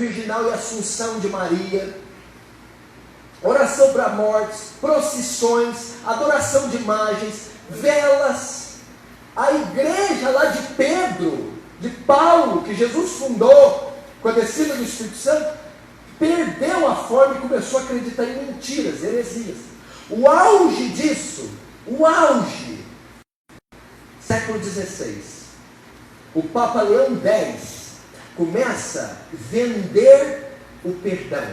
virginal e assunção de Maria, oração para mortes, procissões, adoração de imagens, velas. A igreja lá de Pedro, de Paulo, que Jesus fundou com a descida do Espírito Santo, perdeu a forma e começou a acreditar em mentiras, heresias. O auge disso, século XVI, o Papa Leão X começa a vender o perdão.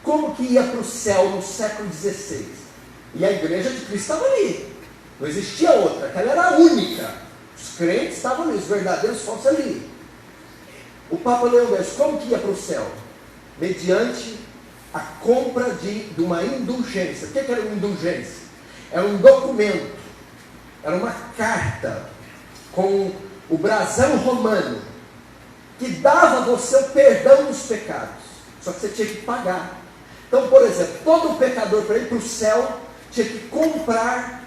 Como que ia para o céu no século XVI? E a igreja de Cristo estava ali, não existia outra, aquela era a única. Os crentes estavam ali, os verdadeiros falsos ali. O Papa Leão X, como que ia para o céu? Mediante a compra de uma indulgência. O que era uma indulgência? Era um documento, era uma carta com o brasão romano, que dava a você o perdão dos pecados, só que você tinha que pagar. Então, por exemplo, todo pecador para ir para o céu tinha que comprar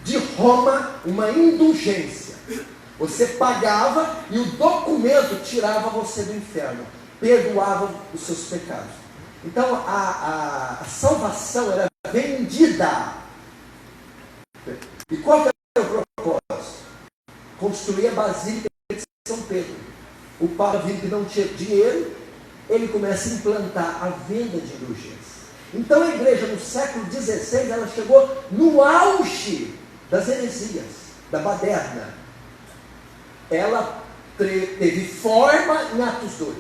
de Roma uma indulgência. Você pagava e o documento tirava você do inferno, perdoava os seus pecados. Então a salvação era vendida. E qual que era o propósito? Construir a Basílica de São Pedro. O Papa viu que não tinha dinheiro, ele começa a implantar a venda de indulgência. Então a igreja no século XVI, ela chegou no auge das heresias, da baderna. Ela teve forma em Atos 2.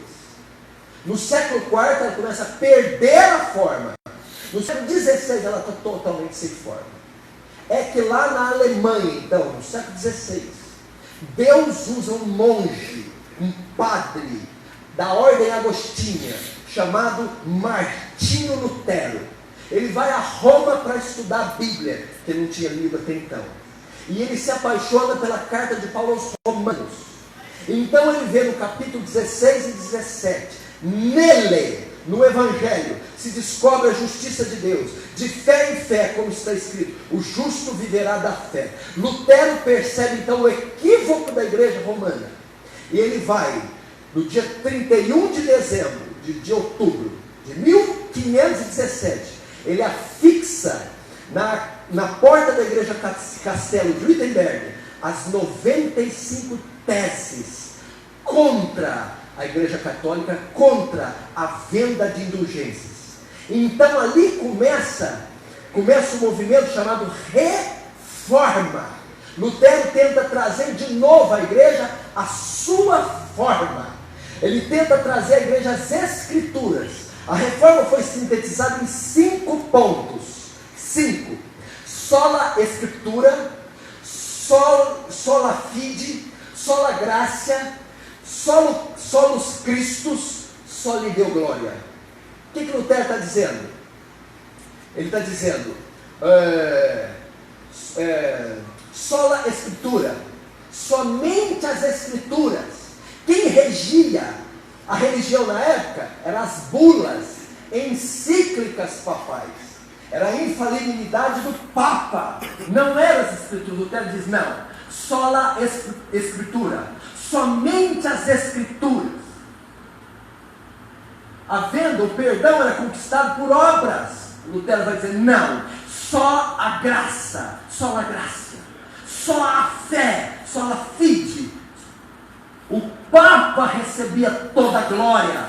No século IV ela começa a perder a forma. No século XVI ela está totalmente sem forma. É que lá na Alemanha, então, no século XVI, Deus usa um monge, um padre da ordem agostinha, chamado Martinho Lutero. Ele vai a Roma para estudar a Bíblia, que ele não tinha lido até então. E ele se apaixona pela carta de Paulo aos Romanos. Então ele vê no capítulo 16 e 17, nele, no Evangelho, se descobre a justiça de Deus, de fé em fé, como está escrito, o justo viverá da fé. Lutero percebe então o equívoco da igreja romana, e ele vai, no dia 31 de dezembro, de outubro, de 1517, ele afixa na porta da igreja Castelo de Wittenberg as 95 teses contra a igreja católica, contra a venda de indulgências. Então ali começa um movimento chamado Reforma. Lutero tenta trazer de novo à igreja a sua forma. Ele tenta trazer à igreja as escrituras. A reforma foi sintetizada em 5 pontos. 5. Sola Escritura, sola fide, sola gracia, solus Christus, soli Deo glória. O que Lutero está dizendo? Ele está dizendo sola Escritura, somente as Escrituras. Quem regia a religião na época eram as bulas encíclicas papais. Era a infalibilidade do Papa, não eram as Escrituras. Lutero diz, não, sola Escritura, somente as Escrituras. Havendo o perdão era conquistado por obras. Lutero vai dizer, não, só a graça, só a graça, só a fé, só a fide. O Papa recebia toda a glória,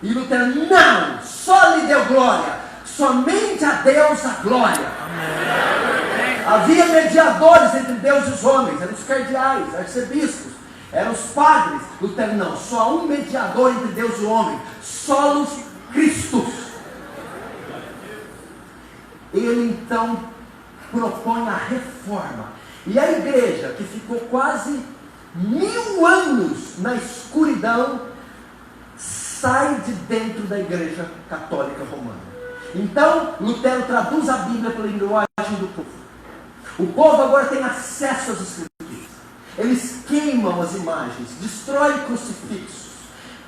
e Lutero, não, só lhe deu glória, somente a Deus a glória. Amém. Havia mediadores entre Deus e os homens, eram os cardeais, arcebispos, eram os padres. Lutero, não, só há um mediador entre Deus e o homem, solus Christus. Ele então propõe a reforma, e a igreja, que ficou quase 1000 anos na escuridão, sai de dentro da igreja católica romana. Então Lutero traduz a Bíblia pela linguagem do povo. O povo agora tem acesso às Escrituras. Eles queimam as imagens, destroem crucifixos,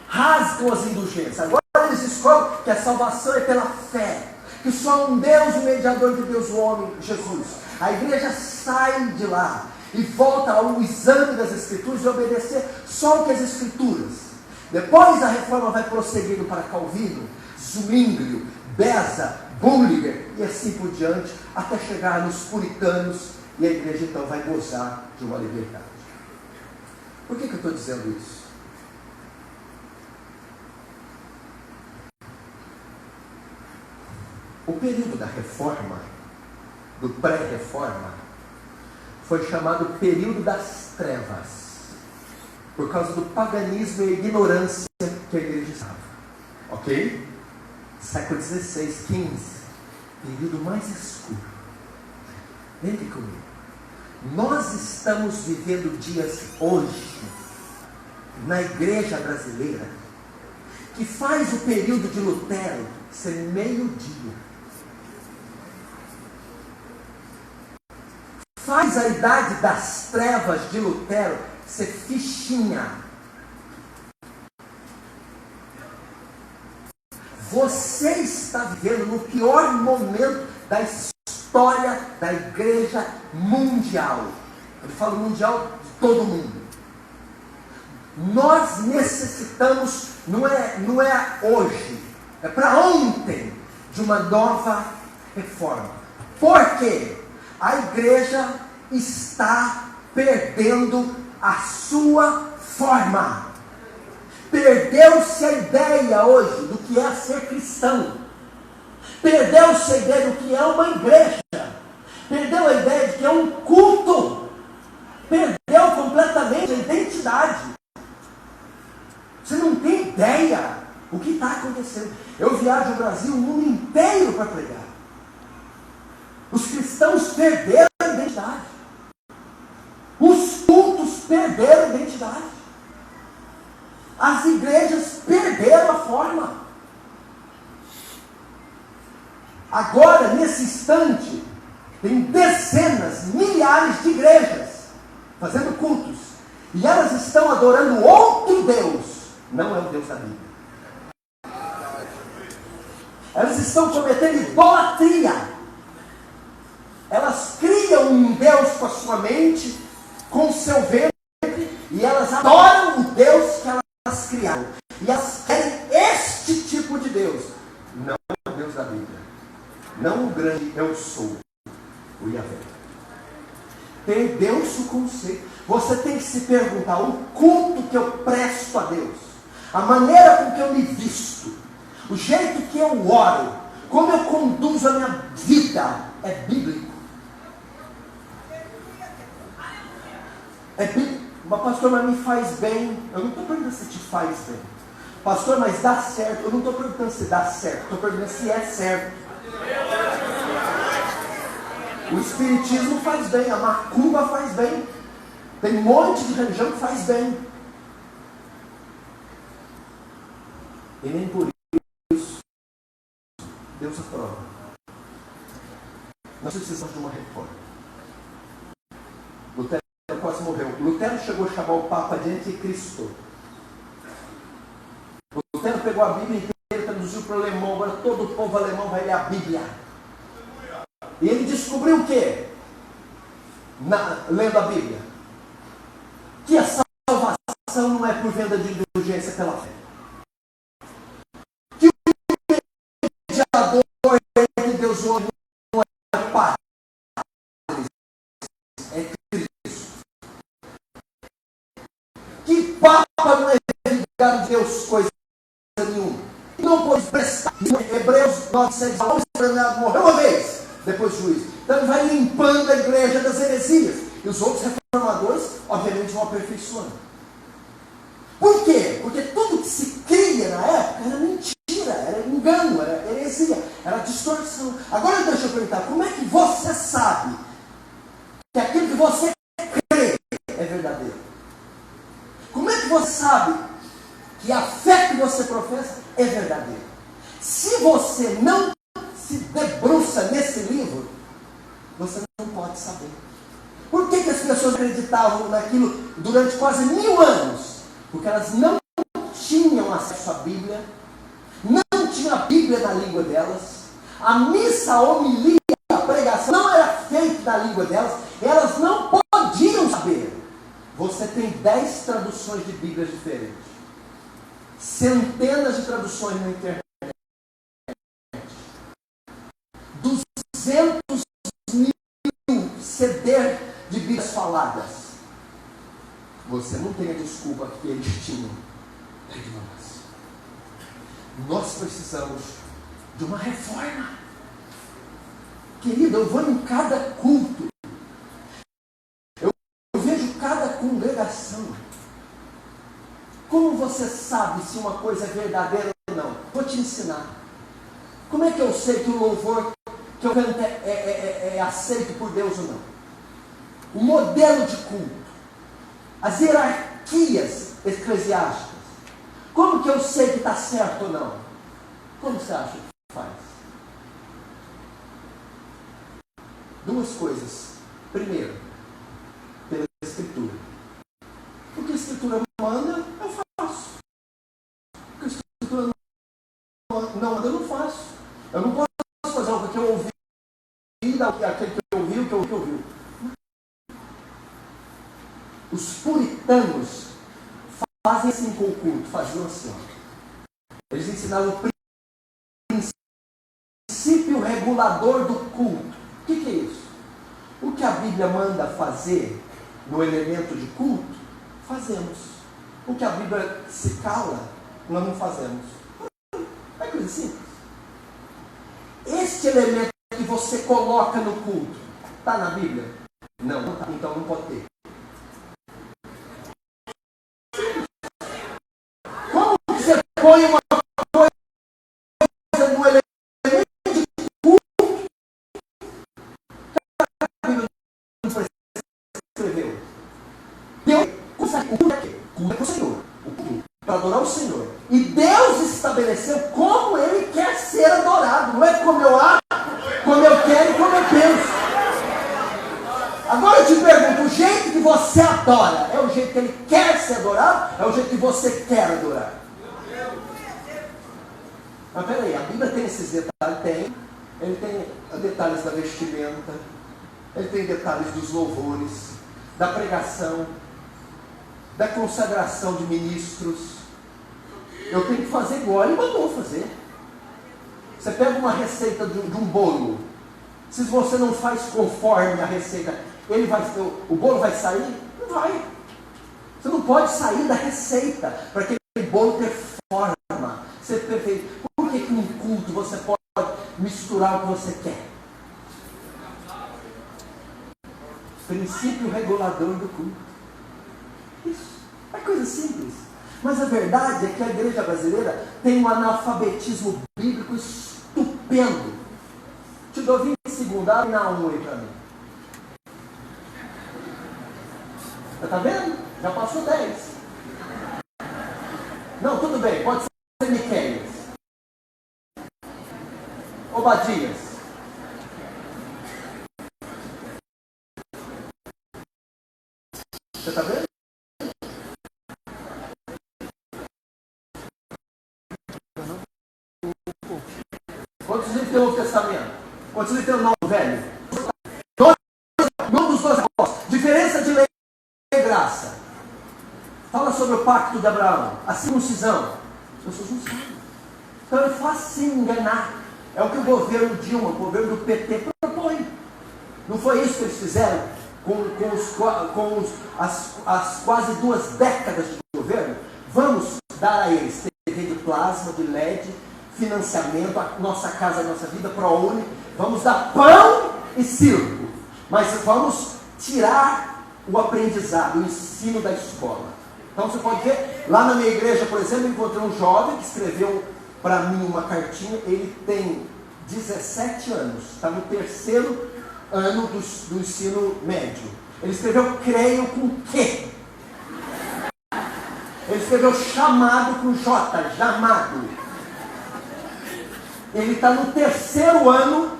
rasgam as indulgências. Agora eles descobrem que a salvação é pela fé, que só há um Deus, o mediador de Deus, o homem, Jesus. A igreja sai de lá e volta ao exame das Escrituras e obedecer só o que as Escrituras Depois a reforma vai prosseguindo para Calvino, Zwinglio, Beza, Bullinger e assim por diante, até chegar nos puritanos, e a igreja então vai gozar de uma liberdade. Por que eu estou dizendo isso? O período da reforma, do pré-reforma, foi chamado período das trevas, por causa do paganismo e ignorância que a igreja estava. Ok? Século XVI, XV, período mais escuro. Entre comigo. Nós estamos vivendo dias hoje, na igreja brasileira, que faz o período de Lutero ser meio-dia. Faz a idade das trevas de Lutero ser fichinha. Você está vivendo no pior momento da história da igreja mundial. Eu falo mundial de todo mundo. Nós necessitamos, não é hoje, é para ontem, de uma nova reforma. Por quê? A igreja está perdendo a sua forma. Perdeu-se a ideia hoje do que é ser cristão. Perdeu-se a ideia do que é uma igreja. Perdeu a ideia de que é um culto. Perdeu completamente a identidade. Você não tem ideia o que está acontecendo. Eu viajo o Brasil, o mundo inteiro para pregar. Os cristãos perderam a identidade. Os cultos perderam a identidade. As igrejas perderam a forma. Agora, nesse instante, tem dezenas, milhares de igrejas fazendo cultos. E elas estão adorando outro Deus. Não é o Deus da Bíblia. Elas estão cometendo idolatria. Elas criam um Deus com a sua mente, com o seu ventre, e elas adoram o Deus que elas criaram. E elas querem este tipo de Deus. Não é o Deus da Bíblia. Não o grande eu sou, o Yahvé. Perdeu-se o conceito. Você tem que se perguntar: o culto que eu presto a Deus, a maneira com que eu me visto, o jeito que eu oro, como eu conduzo a minha vida, é bíblico. É bíblico. Mas pastor, mas me faz bem. Eu não estou perguntando se te faz bem. Pastor, mas dá certo. Eu não estou perguntando se dá certo. Estou perguntando se é certo. O espiritismo faz bem. A macumba faz bem. Tem um monte de religião que faz bem. E nem por isso Deus aprova. Nós precisamos de uma reforma. Lutero quase morreu. Lutero chegou a chamar o Papa de anticristo. Lutero pegou a Bíblia inteira, traduziu para o alemão. Agora todo o povo alemão vai ler a Bíblia. E ele descobriu o quê? Lendo a Bíblia, que a salvação não é por venda de indulgência pela fé. Que o mediador entre Deus e o homem não é Pai, é Cristo. Que Papa não é ligado de Deus coisa nenhuma. Não pode prestar. Hebreus 9:6, o homem extraordinário morreu uma vez, depois do juízo. Então ele vai limpando a igreja das heresias. E os outros reformadores, obviamente, vão aperfeiçoando. Por quê? Porque tudo que se cria na época era mentira, era engano, era heresia, era distorção. Agora deixa eu perguntar: como é que você sabe que aquilo que você crê é verdadeiro? Como é que você sabe que a fé que você professa é verdadeira? Se você não se debruça nesse livro, você não pode saber. Por que as pessoas acreditavam naquilo durante quase 1000 anos? Porque elas não tinham acesso à Bíblia, não tinham a Bíblia na língua delas, a missa, a homilia, a pregação não era feita na língua delas, elas não podiam saber. Você tem 10 traduções de Bíblias diferentes. centenas de traduções na internet, 200 mil CD de Bíblias faladas. Você não tem a desculpa que eles tinham da ignorância. Nós precisamos de uma reforma. Querido, eu vou em cada culto. Eu vejo cada congregação. Como você sabe se uma coisa é verdadeira ou não? Vou te ensinar. Como é que eu sei que o louvor que eu canto é aceito por Deus ou não? O modelo de culto. As hierarquias eclesiásticas. Como que eu sei que está certo ou não? Como você acha que faz? Duas coisas. Primeiro, pela Escritura. O que a Escritura manda, eu faço. O que a Escritura não manda, eu não faço. Eu não posso fazer algo que eu ouvi, aquele que eu ouvi, o que eu ouvi. Os puritanos fazem assim com o culto, faziam assim. Eles ensinaram o princípio regulador do culto. O que é isso? O que a Bíblia manda fazer no elemento de culto, fazemos. O que a Bíblia se cala, nós não fazemos. É coisa simples. Este elemento que você coloca no culto, está na Bíblia? Não, não está. Então não pode ter. Como você põe uma coisa no elemento de culto que a Bíblia não escreveu? Deus, o culto é quê? O culto é para o Senhor. O culto para adorar o Senhor. E Deus estabeleceu como Ele quer ser adorado. Não é como eu acho, como eu quero e como eu penso. Agora eu te pergunto, o jeito que você adora é o jeito que Ele quer ser adorado? É o jeito que você quer adorar? Mas peraí, a Bíblia tem esses detalhes? Tem. Ele tem detalhes da vestimenta, ele tem detalhes dos louvores, da pregação, da consagração de ministros. Eu tenho que fazer igual ele mandou fazer. Você pega uma receita de um bolo, se você não faz conforme a receita, o bolo vai sair? Não vai. Você não pode sair da receita para que aquele bolo ter forma, ser perfeito. Por que um culto você pode misturar o que você quer? Princípio regulador do culto. Isso. É coisa simples. Mas a verdade é que a igreja brasileira tem um analfabetismo bíblico estupendo. Te dou 20 segundos, abre na 1 aí para mim. Você está vendo? Já passou 10. Não, tudo bem, pode ser Miqueias. Obadias. Você está vendo? Quantos livros tem o Novo Testamento? Quantos livros tem o Novo Velho? Não dos dois apóstolos. Diferença de lei e graça. Fala sobre o pacto de Abraão, a circuncisão. As pessoas não sabem. Então é fácil enganar. É o que o governo Dilma, o governo do PT propõe. Não foi isso que eles fizeram com as quase 2 décadas de governo? Vamos dar a eles TV de plasma, de LED, financiamento, a nossa casa, a nossa vida, ProUni. Vamos dar pão e circo. Mas vamos tirar o aprendizado, o ensino da escola. Então você pode ver, lá na minha igreja, por exemplo, eu encontrei um jovem que escreveu para mim uma cartinha. Ele tem 17 anos, está no 3º ano do ensino médio. Ele escreveu creio com quê? Ele escreveu chamado com J, chamado. Ele está no 3º ano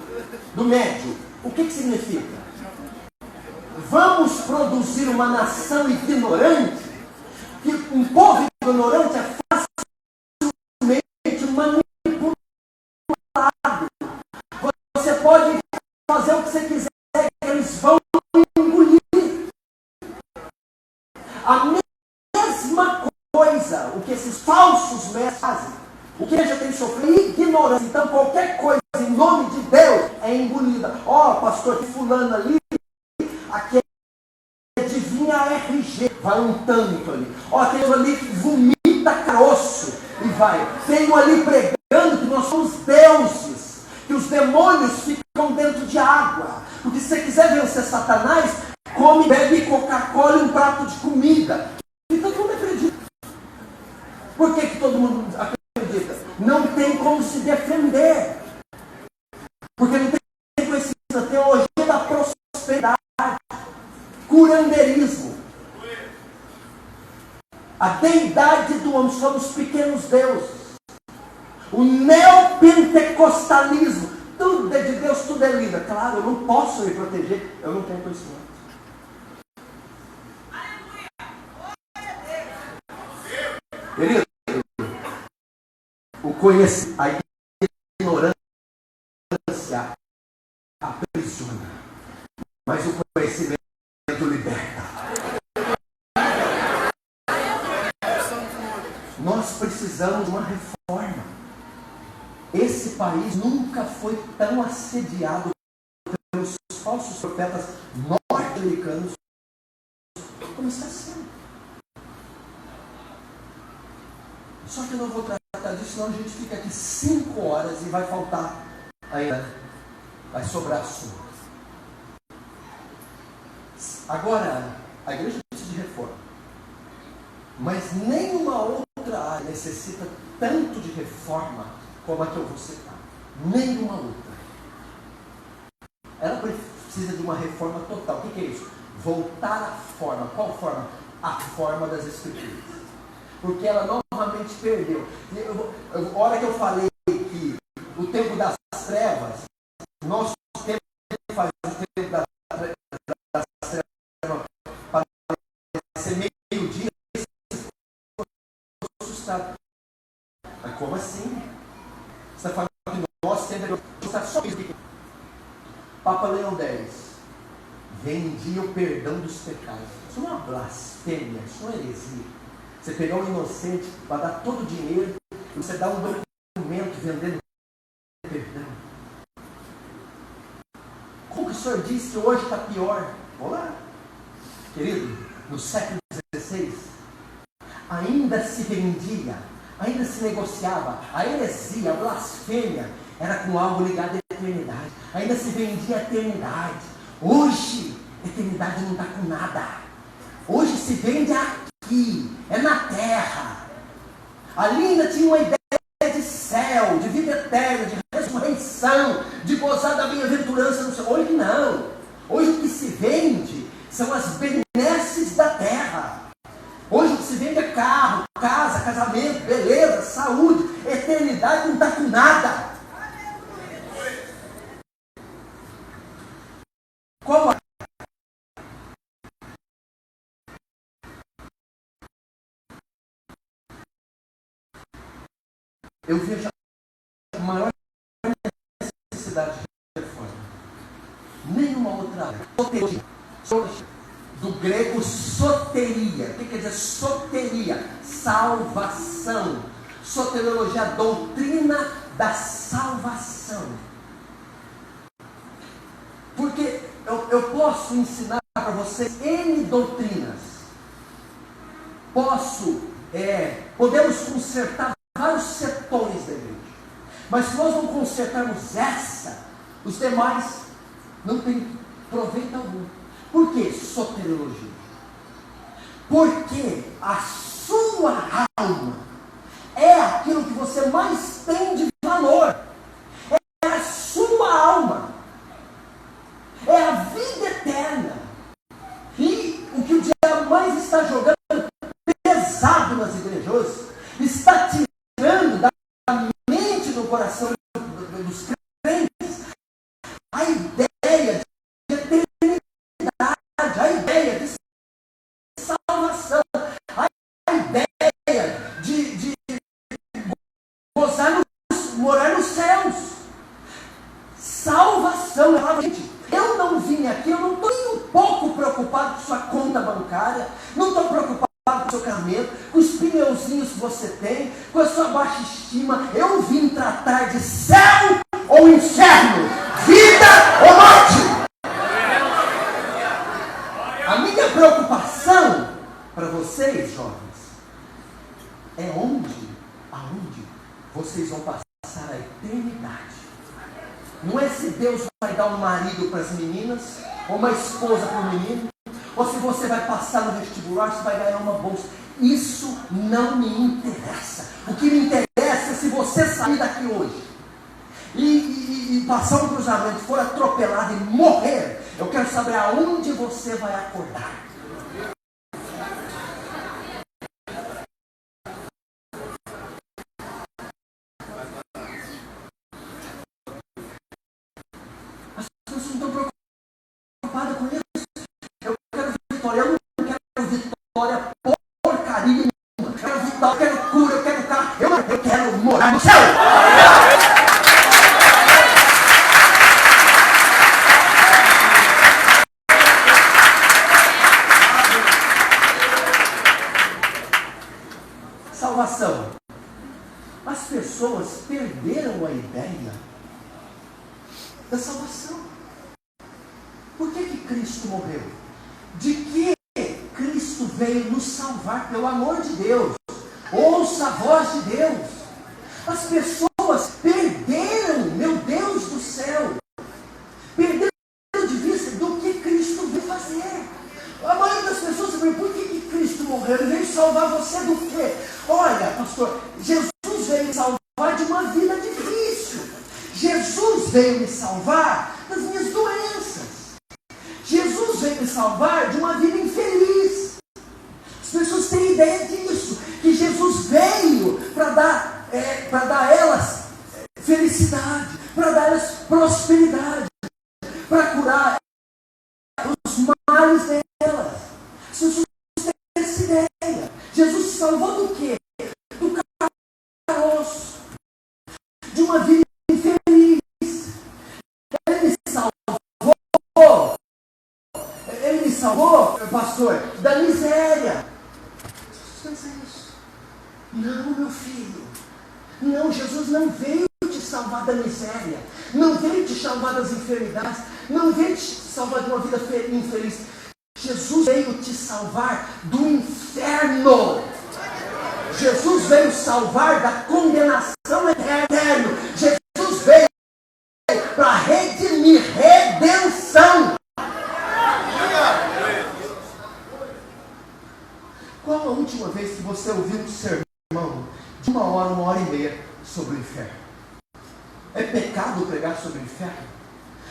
do médio. O que significa? Vamos produzir uma nação ignorante? Que um povo ignorante é facilmente manipulado. Você pode fazer o que você quiser, eles vão engolir. A mesma coisa, o que esses falsos mestres fazem. O que a igreja tem sofrido é ignorância. Então qualquer coisa em nome de Deus é engolida. Ó, pastor, fulano ali, aqui adivinha a RG, vai um tanto ali. Ó, tem um ali que vomita caroço e vai. Tem um ali pregando que nós somos deuses, que os demônios ficam dentro de água. Porque se você quiser vencer Satanás, come, bebe Coca-Cola e um prato de comida. E todo mundo acredita. Por que todo mundo acredita? Não tem como se defender. Porque não tem conhecimento. A teologia da prosperidade. Curandeirismo. A deidade do homem. Somos pequenos deuses. O neopentecostalismo. Tudo é de Deus, tudo é lindo. Claro, eu não posso me proteger. Eu não tenho conhecimento. Querido, o conhecimento, a ignorância aprisiona, mas o conhecimento liberta. Nós precisamos de uma reforma. Esse país nunca foi tão assediado pelos falsos profetas norte-americanos como está sendo. Só que eu não vou tratar disso, senão a gente fica aqui 5 horas e vai faltar ainda, vai sobrar assunto. Agora, a igreja precisa de reforma, mas nenhuma outra área necessita tanto de reforma como a que eu vou citar. Nenhuma outra. Ela precisa de uma reforma total. O que é isso? Voltar à forma. Qual forma? A forma das Escrituras. Porque ela novamente perdeu. A hora que eu falei que o tempo das trevas, nosso tempo faz o tempo das trevas para ser meio-dia, assustado. Mas como assim? Você está falando que nosso tempo está só isso. Papa Leão X vendia o perdão dos pecados. Isso não é uma blasfêmia, isso não é heresia. Você pegar um inocente, vai dar todo o dinheiro, e você dá um documento vendendo perdão. Como que o senhor diz que hoje está pior? Olá, querido, no século XVI, ainda se vendia, ainda se negociava, a heresia, a blasfêmia, era com algo ligado à eternidade. Ainda se vendia a eternidade. Hoje, a eternidade não está com nada. Hoje se vende aqui, é na terra. Ali ainda tinha uma ideia de céu, de vida eterna, de ressurreição, de gozar da bem-aventurança no céu. Hoje não. Hoje o que se vende são as benesses da terra. Hoje o que se vende é carro, casa, casamento, beleza, saúde. Eternidade não está com nada. Qual a eu vejo a maior necessidade de reforma. Nenhuma outra área. Soteria. Do grego soteria. O que quer dizer soteria? Salvação. Soteriologia, a doutrina da salvação. Porque eu posso ensinar para vocês N doutrinas. Podemos consertar vários setores da igreja. Mas se nós não consertarmos essa, os demais não têm proveito algum. Por que soteriologia? Porque a sua alma é aquilo que você mais tem de valor. É a sua alma. É a vida eterna. E o que o diabo mais está jogando pesado nas igrejas está tirando da mente, do coração dos crentes a ideia de eternidade, a ideia de salvação, a ideia de gozar, morar nos céus. Salvação, eu não vim aqui, eu não estou nem um pouco preocupado com sua conta bancária, não estou preocupado com o seu casamento, com os pneuzinhos que você tem, autoestima. Eu vim tratar de céu ou inferno, vida ou morte. A minha preocupação para vocês, jovens, é aonde vocês vão passar a eternidade. Não é se Deus vai dar um marido para as meninas, ou uma esposa para o menino, ou se você vai passar no vestibular, se vai ganhar uma bolsa. Isso não me interessa. O que me interessa é se você sair daqui hoje e passar um cruzamento, for atropelado e morrer, eu quero saber aonde você vai acordar. As pessoas não estão preocupadas com isso. Eu quero vitória, eu não quero vitória porcaria nenhuma. Eu quero vitória, eu quero cura, eu quero carro, eu quero morar no céu. Salvação. As pessoas perderam a ideia da salvação. Por que Cristo morreu? De que Cristo veio nos salvar, pelo amor de Deus. Ouça a voz de Deus. As pessoas perderam, meu Deus do céu, perderam de vista do que Cristo veio fazer. A maioria das pessoas se pergunta, por que Cristo morreu? Ele veio salvar você do quê? Olha, pastor, Jesus veio me salvar de uma vida difícil. Jesus veio me salvar das minhas doenças. Jesus veio me salvar de uma vida infeliz. As pessoas têm ideia disso, que Jesus veio para dar a elas felicidade, para dar a elas prosperidade, para curar os males delas. As pessoas têm essa ideia. Jesus se salvou do quê? Do caroço, de uma vida infeliz. Ele me salvou, pastor, da miséria. Pensa isso. Não, meu filho. Não, Jesus não veio te salvar da miséria. Não veio te salvar das enfermidades. Não veio te salvar de uma vida infeliz. Jesus veio te salvar do inferno. Jesus veio salvar da condenação eterna. Jesus veio para redimir, redenção. Qual a última vez que você ouviu um sermão de 1 hora e meia sobre o inferno? É pecado pregar sobre o inferno?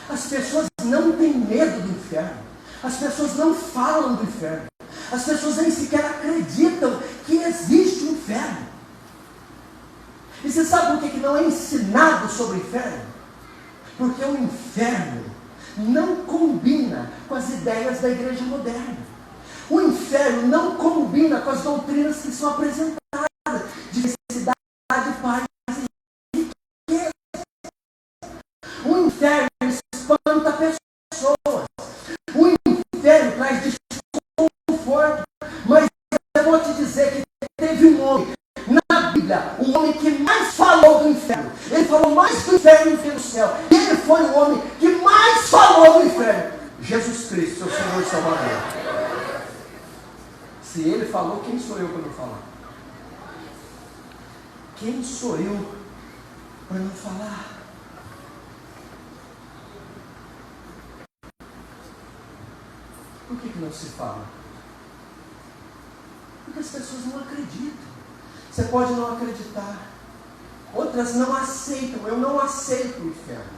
As pessoas não têm medo do inferno. As pessoas não falam do inferno. As pessoas nem sequer acreditam que existe um inferno. E você sabe por que não é ensinado sobre o inferno? Porque o inferno não combina com as ideias da igreja moderna. O inferno não combina com as doutrinas que são apresentadas de felicidade, paz e riqueza. O inferno espanta pessoas. O inferno traz desconforto. Mas eu vou te dizer que teve um homem na Bíblia, o homem que mais falou do inferno. Ele falou mais do inferno do que do céu. E ele foi o homem que mais falou do inferno. Jesus Cristo, seu Senhor e Salvador. Se ele falou, quem sou eu para não falar? Quem sou eu para não falar? Por que não se fala? Porque as pessoas não acreditam. Você pode não acreditar. Outras não aceitam. Eu não aceito o inferno.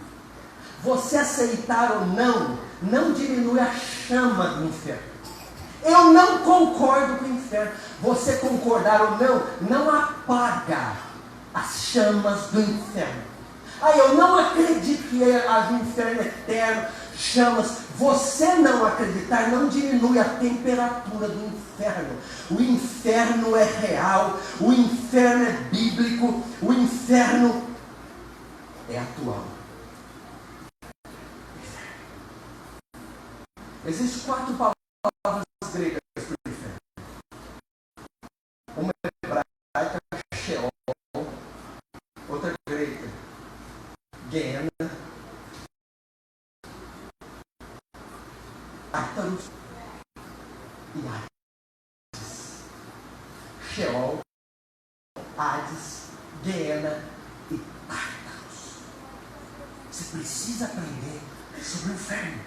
Você aceitar ou não diminui a chama do inferno. Eu não concordo com o inferno. Você concordar ou não apaga as chamas do inferno. Eu não acredito que haja um inferno eterno, chamas. Você não acreditar não diminui a temperatura do inferno. O inferno é real, o inferno é bíblico, o inferno é atual. Existem 4 palavras gregas para o inferno. Uma hebraica, Sheol, Guiena, Tártaros e Hades. Sheol, Hades, Guiena e Tártaros. Você precisa aprender sobre o inferno.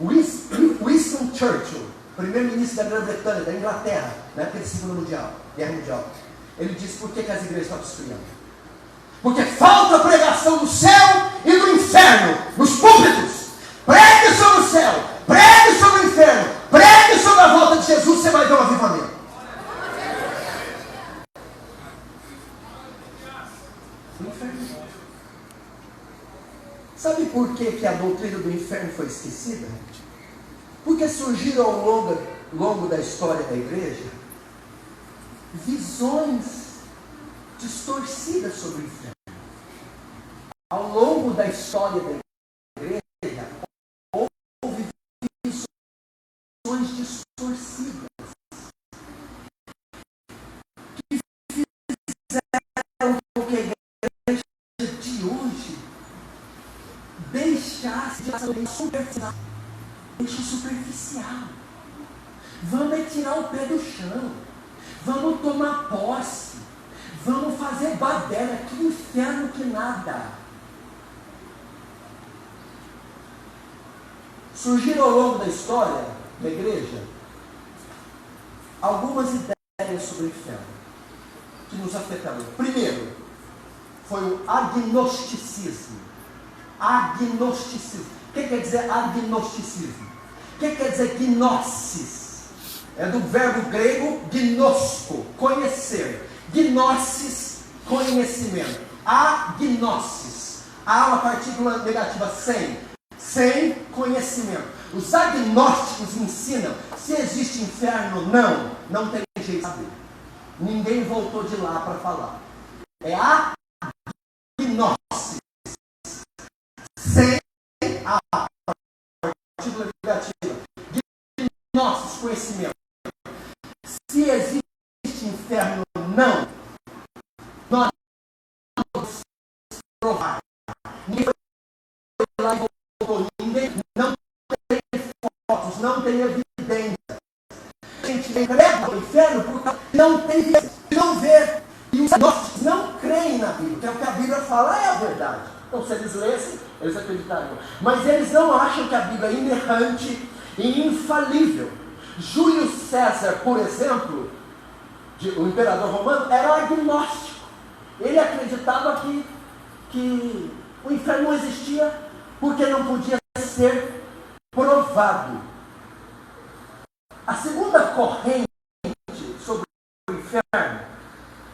Winston Churchill, primeiro-ministro da Grã-Bretanha, da Inglaterra, na época da Segunda Guerra Mundial, ele disse por que as igrejas estão esfriando. Porque falta pregação do céu e do inferno nos púlpitos. Pregue sobre o céu, pregue sobre o inferno, pregue sobre a volta de Jesus, você vai ver um avivamento. O inferno. Sabe por que a doutrina do inferno foi esquecida? Porque surgiram ao longo da história da igreja visões distorcidas sobre o inferno. Ao longo da história da igreja, houve visões distorcidas que fizeram com que a igreja de hoje deixasse de ser superficial. Vamos tirar o pé do chão. Vamos tomar posse. Vamos fazer baderna. Que inferno que nada. Surgiram ao longo da história da igreja algumas ideias sobre o inferno que nos afetaram. Primeiro, foi o agnosticismo. Agnosticismo. O que quer dizer agnosticismo? O que quer dizer gnosis? É do verbo grego gnosko, conhecer. Gnosis, conhecimento. Agnosis. Há uma partícula negativa, sem conhecimento. Os agnósticos ensinam, se existe inferno, não tem jeito de saber. Ninguém voltou de lá para falar. É a agnosis. Sem a partícula negativa. Gnosis, conhecimento. Se existe inferno, não. Nós não podemos provar. Ninguém foi lá e voltou. Ninguém não tem fotos, não tem evidência. A gente entrega o inferno porque não tem evidência. Não vê. E os gnósticos não creem na Bíblia. Porque o que a Bíblia fala é a verdade. Então, se eles lessem, eles acreditariam. Mas eles não acham que a Bíblia é inerrante e infalível. Júlio César, por exemplo, o imperador romano, era agnóstico. Ele acreditava que o inferno não existia porque não podia ser provado. A segunda corrente sobre o inferno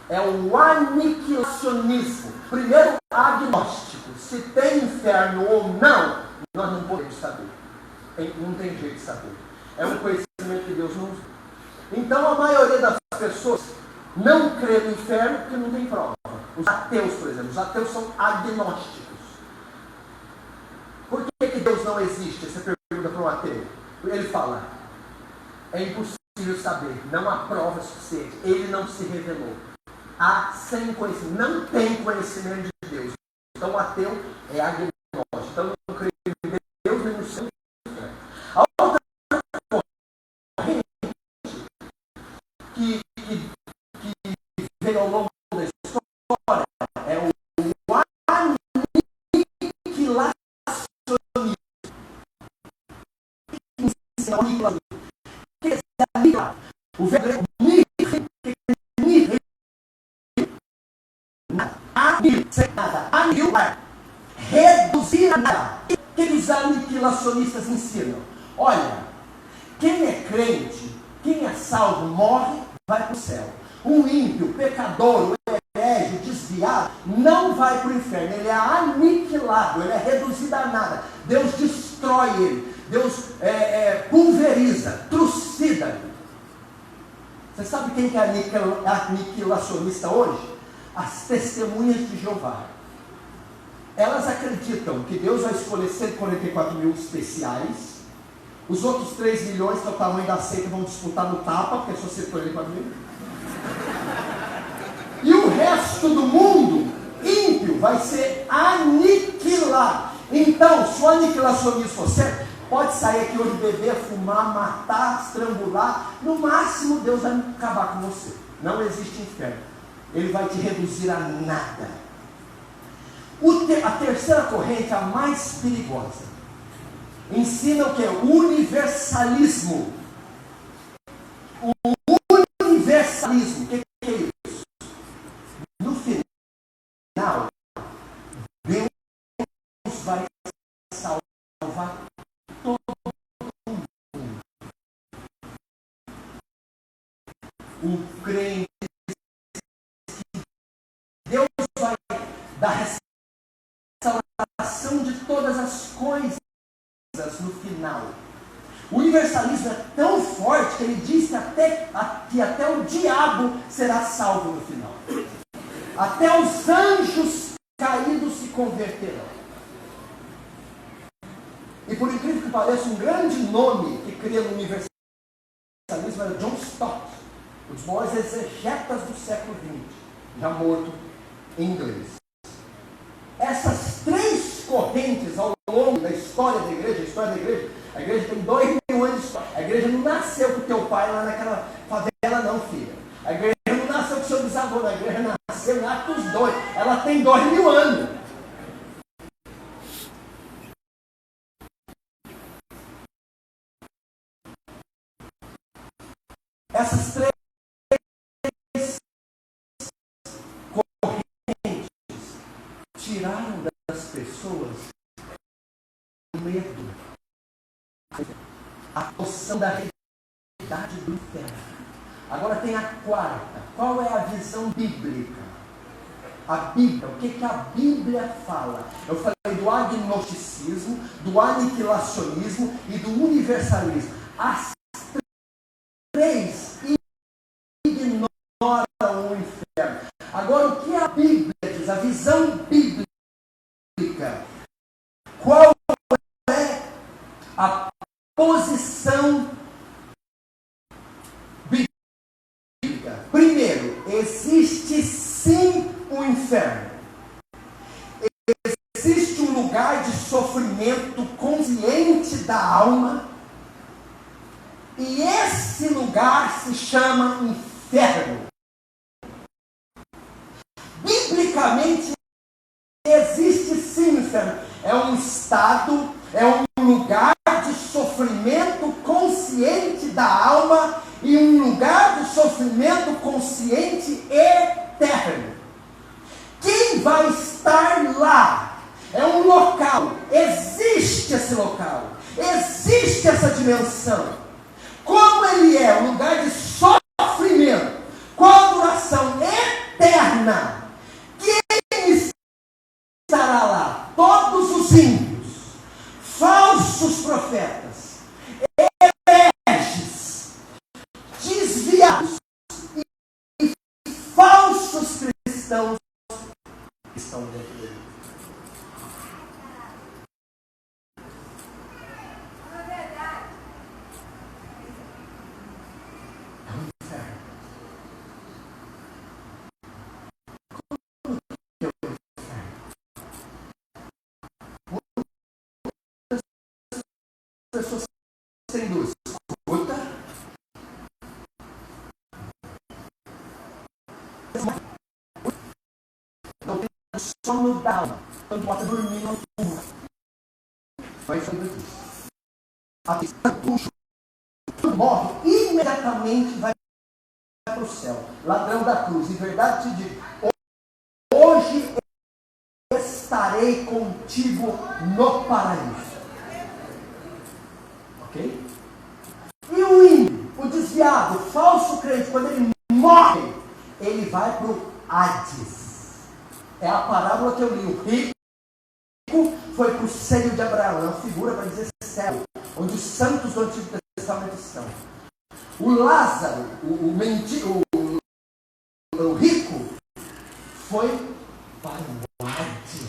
é o aniquilacionismo. Primeiro, agnóstico. Se tem inferno ou não, nós não podemos saber. Não tem jeito de saber. É um conhecimento que Deus não usa. Então, a maioria das pessoas não crê no inferno porque não tem prova. Os ateus, por exemplo, os ateus são agnósticos. Por que Deus não existe? Essa pergunta para um ateu. Ele fala, é impossível saber, não há prova suficiente, ele não se revelou. Há sem conhecimento, não tem conhecimento de Deus. Então o ateu é agnóstico. Então não crê em Deus nem no seu inferno. A outra corrente que veio ao longo da história é o aniquilacionismo. O verbo aniquilar, reduzir a nada. O que os aniquilacionistas ensinam? Olha, quem é crente, quem é salvo, morre, vai para o céu. Um ímpio, pecador, herege, desviado, não vai para o inferno. Ele é aniquilado, ele é reduzido a nada. Deus destrói ele. Deus pulveriza, trucida ele. Você sabe quem que é aniquilacionista hoje? As testemunhas de Jeová. Elas acreditam que Deus vai escolher 144 mil especiais. Os outros 3 milhões, que é o tamanho da seita, vão disputar no tapa, porque é só 144 mil. E o resto do mundo, ímpio, vai ser aniquilado. Então, se o aniquilacionismo for certo, pode sair aqui hoje, beber, fumar, matar, estrangular. No máximo, Deus vai acabar com você. Não existe inferno. Ele vai te reduzir a nada. A terceira corrente, a mais perigosa, ensina o que? O universalismo. O universalismo. O que é isso? No final, Deus vai salvar todo mundo. O crente, Deus vai dar restauração de todas as coisas no final. O universalismo é tão forte que ele diz que até o diabo será salvo no final. Até os anjos caídos se converterão. E por incrível que pareça, um grande nome que cria no universalismo era John Stott, um dos maiores exegetas do século XX, já morto em inglês. Essas três correntes ao longo da história da igreja, a igreja tem 2000 anos de história. A igreja não nasceu com o teu pai lá naquela favela, não, filha. A igreja não nasceu com o seu bisavô, a igreja nasceu em Atos 2. Ela tem 2000 anos. Essas três correntes tiraram das pessoas o medo, a noção da realidade do inferno. Agora tem a quarta. Qual é a visão bíblica? A Bíblia, o que a Bíblia fala? Eu falei do agnosticismo, do aniquilacionismo e do universalismo. As três ignoram o inferno. Agora, o que a Bíblia diz? A visão bíblica. Qual é a posição bíblica? Primeiro, existe sim o inferno. Existe um lugar de sofrimento consciente da alma. E esse lugar se chama inferno. Biblicamente, existe sim o inferno. É um estado, é um lugar de sofrimento consciente da alma e um lugar de sofrimento consciente eterno. Quem vai estar lá? É um local. Existe esse local. Existe essa dimensão. Como ele é um lugar de sofrimento, com a duração eterna, quem estará lá? Todos os ímpios, falsos profetas, hereges, desviados e falsos cristãos que estão dentro dele. Pessoas sem luz, escuta. Não tem sono da alma. Quando bota dormir, não turma. Vai sair daqui. A pessoa morre, imediatamente vai para o céu. Ladrão da cruz. Em verdade te digo, hoje estarei contigo no paraíso. Ok? E o ímpio, o desviado, o falso crente, quando ele morre, ele vai para o Hades. É a parábola que eu li. O rico foi para o seio de Abraão. É uma figura para dizer céu, onde os santos do Antigo Testamento estão. O Lázaro, o mendigo, o rico, foi para o Hades,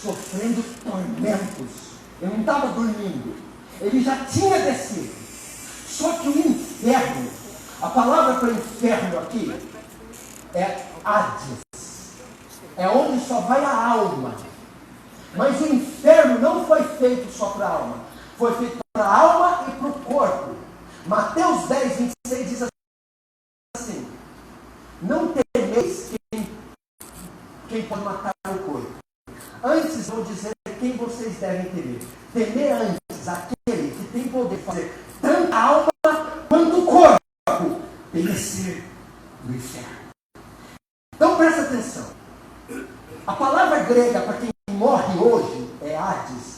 sofrendo tormentos. Ele não estava dormindo. Ele já tinha descido. Só que o inferno, a palavra para inferno aqui é Hades. É onde só vai a alma. Mas o inferno não foi feito só para a alma, foi feito para a alma e para o corpo. Mateus 10, 26 diz assim: não temeis quem pode matar o corpo. Antes vou dizer quem vocês devem temer. Temer antes aquele que tem poder de fazer tanto a alma quanto o corpo perecer no inferno. Então presta atenção. A palavra grega para quem morre hoje é Hades.